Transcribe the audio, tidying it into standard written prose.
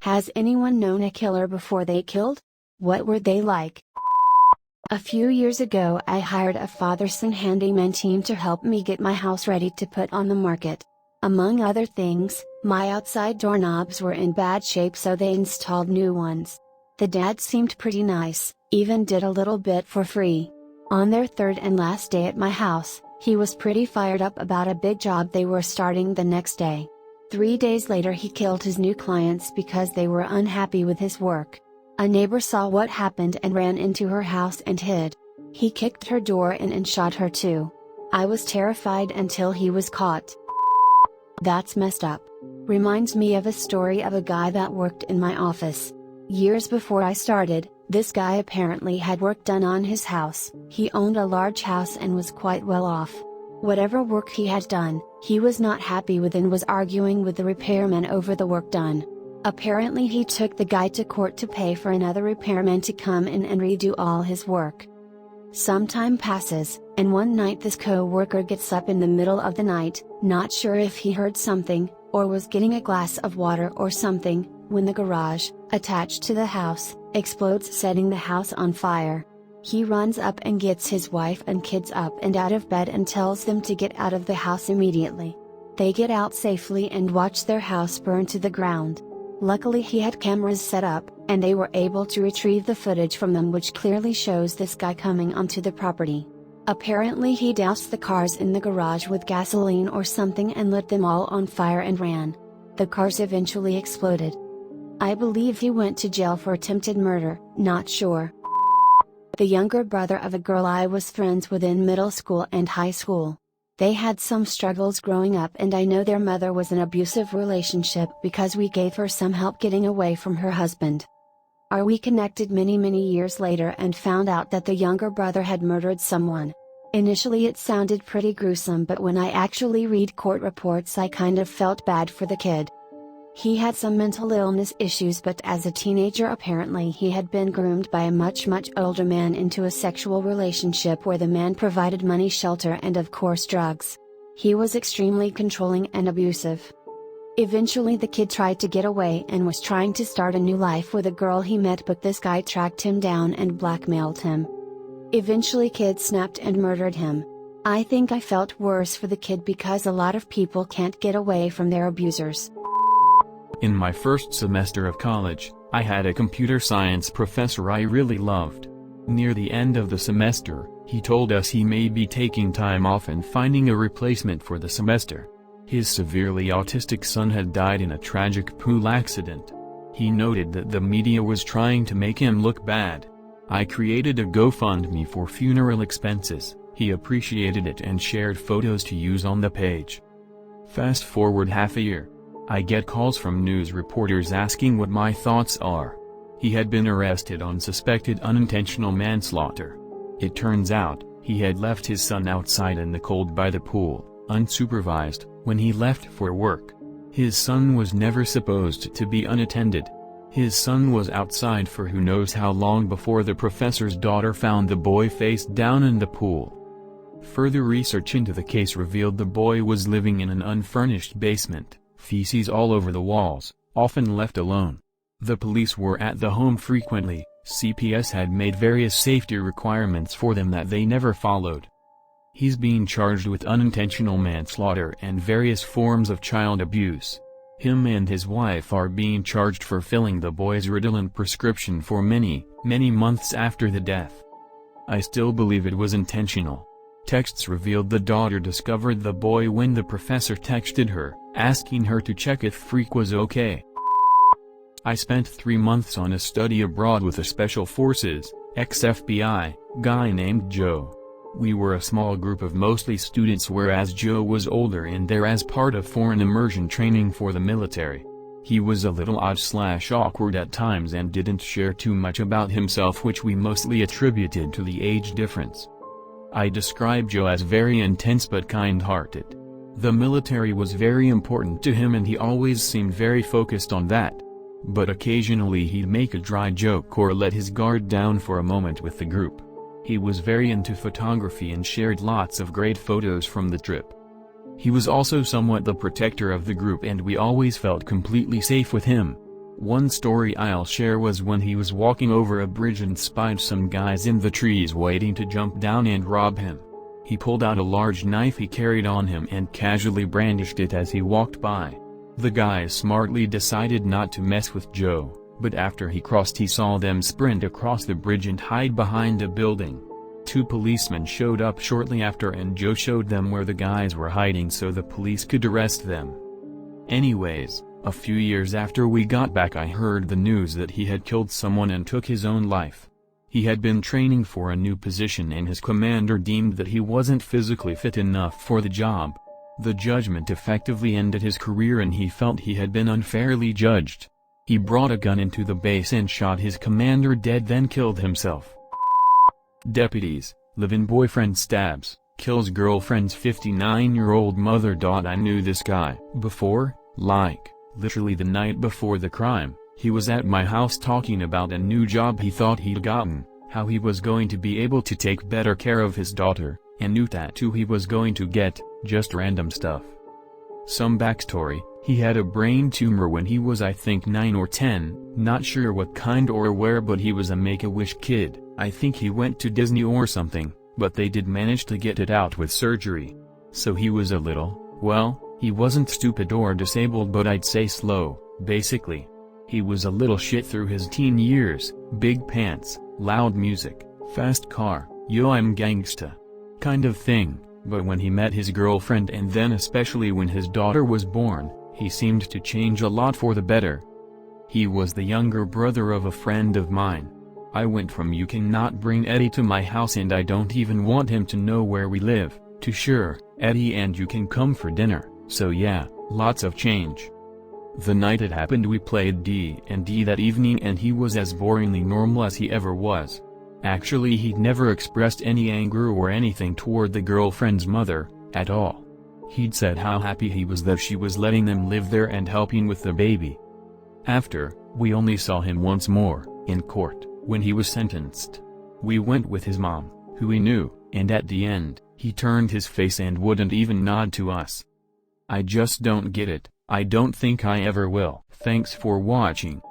Has anyone known a killer before they killed? What were they like? A few years ago I hired a father-son handyman team to help me get my house ready to put on the market. Among other things, my outside doorknobs were in bad shape, so they installed new ones. The dad seemed pretty nice, even did a little bit for free. On their third and last day at my house, he was pretty fired up about a big job they were starting the next day. 3 days later he killed his new clients because they were unhappy with his work. A neighbor saw what happened and ran into her house and hid. He kicked her door in and shot her too. I was terrified until he was caught. That's messed up. Reminds me of a story of a guy that worked in my office. Years before I started, this guy apparently had work done on his house. He owned a large house and was quite well off. Whatever work he had done, he was not happy with and was arguing with the repairman over the work done. Apparently he took the guy to court to pay for another repairman to come in and redo all his work. Some time passes, and one night this co-worker gets up in the middle of the night, not sure if he heard something, or was getting a glass of water or something, when the garage, attached to the house, explodes, setting the house on fire. He runs up and gets his wife and kids up and out of bed and tells them to get out of the house immediately. They get out safely and watch their house burn to the ground. Luckily he had cameras set up, and they were able to retrieve the footage from them, which clearly shows this guy coming onto the property. Apparently he doused the cars in the garage with gasoline or something and lit them all on fire and ran. The cars eventually exploded. I believe he went to jail for attempted murder, not sure. The younger brother of a girl I was friends with in middle school and high school. They had some struggles growing up, and I know their mother was in an abusive relationship because we gave her some help getting away from her husband. We connected many years later and found out that the younger brother had murdered someone. Initially it sounded pretty gruesome, but when I actually read court reports I kind of felt bad for the kid. He had some mental illness issues, but as a teenager apparently he had been groomed by a much older man into a sexual relationship where the man provided money, shelter and of course drugs. He was extremely controlling and abusive. Eventually the kid tried to get away and was trying to start a new life with a girl he met, but this guy tracked him down and blackmailed him. Eventually kid snapped and murdered him. I think I felt worse for the kid because a lot of people can't get away from their abusers. In my first semester of college, I had a computer science professor I really loved. Near the end of the semester, he told us he may be taking time off and finding a replacement for the semester. His severely autistic son had died in a tragic pool accident. He noted that the media was trying to make him look bad. I created a GoFundMe for funeral expenses. He appreciated it and shared photos to use on the page. Fast forward half a year. I get calls from news reporters asking what my thoughts are. He had been arrested on suspected unintentional manslaughter. It turns out, he had left his son outside in the cold by the pool, unsupervised, when he left for work. His son was never supposed to be unattended. His son was outside for who knows how long before the professor's daughter found the boy face down in the pool. Further research into the case revealed the boy was living in an unfurnished basement. Feces all over the walls, often left alone. The police were at the home frequently. CPS had made various safety requirements for them that they never followed. He's being charged with unintentional manslaughter and various forms of child abuse. Him and his wife are being charged for filling the boy's Ritalin prescription for many months after the death. I still believe it was intentional. Texts revealed the daughter discovered the boy when the professor texted her, asking her to check if Freak was okay. I spent 3 months on a study abroad with a Special Forces, ex-FBI, guy named Joe. We were a small group of mostly students, whereas Joe was older and there as part of foreign immersion training for the military. He was a little odd/awkward at times and didn't share too much about himself, which we mostly attributed to the age difference. I describe Joe as very intense but kind-hearted. The military was very important to him and he always seemed very focused on that. But occasionally he'd make a dry joke or let his guard down for a moment with the group. He was very into photography and shared lots of great photos from the trip. He was also somewhat the protector of the group and we always felt completely safe with him. One story I'll share was when he was walking over a bridge and spied some guys in the trees waiting to jump down and rob him. He pulled out a large knife he carried on him and casually brandished it as he walked by. The guys smartly decided not to mess with Joe, but after he crossed he saw them sprint across the bridge and hide behind a building. 2 policemen showed up shortly after and Joe showed them where the guys were hiding so the police could arrest them. Anyways, a few years after we got back I heard the news that he had killed someone and took his own life. He had been training for a new position and his commander deemed that he wasn't physically fit enough for the job. The judgment effectively ended his career and he felt he had been unfairly judged. He brought a gun into the base and shot his commander dead, then killed himself. Deputies, live-in boyfriend stabs, kills girlfriend's 59-year-old mother. I knew this guy before, literally the night before the crime. He was at my house talking about a new job he thought he'd gotten, how he was going to be able to take better care of his daughter, a new tattoo he was going to get, just random stuff. Some backstory: he had a brain tumor when he was I think 9 or 10, not sure what kind or where, but he was a make-a-wish kid. I think he went to Disney or something, but they did manage to get it out with surgery. So he was a little, well, he wasn't stupid or disabled, but I'd say slow, basically. He was a little shit through his teen years, big pants, loud music, fast car, yo I'm gangsta kind of thing, but when he met his girlfriend and then especially when his daughter was born, he seemed to change a lot for the better. He was the younger brother of a friend of mine. I went from "you cannot bring Eddie to my house and I don't even want him to know where we live," to "sure, Eddie, and you can come for dinner," so yeah, lots of change. The night it happened we played D&D that evening and he was as boringly normal as he ever was. Actually he'd never expressed any anger or anything toward the girlfriend's mother, at all. He'd said how happy he was that she was letting them live there and helping with the baby. After, we only saw him once more, in court, when he was sentenced. We went with his mom, who we knew, and at the end, he turned his face and wouldn't even nod to us. I just don't get it. I don't think I ever will. Thanks for watching.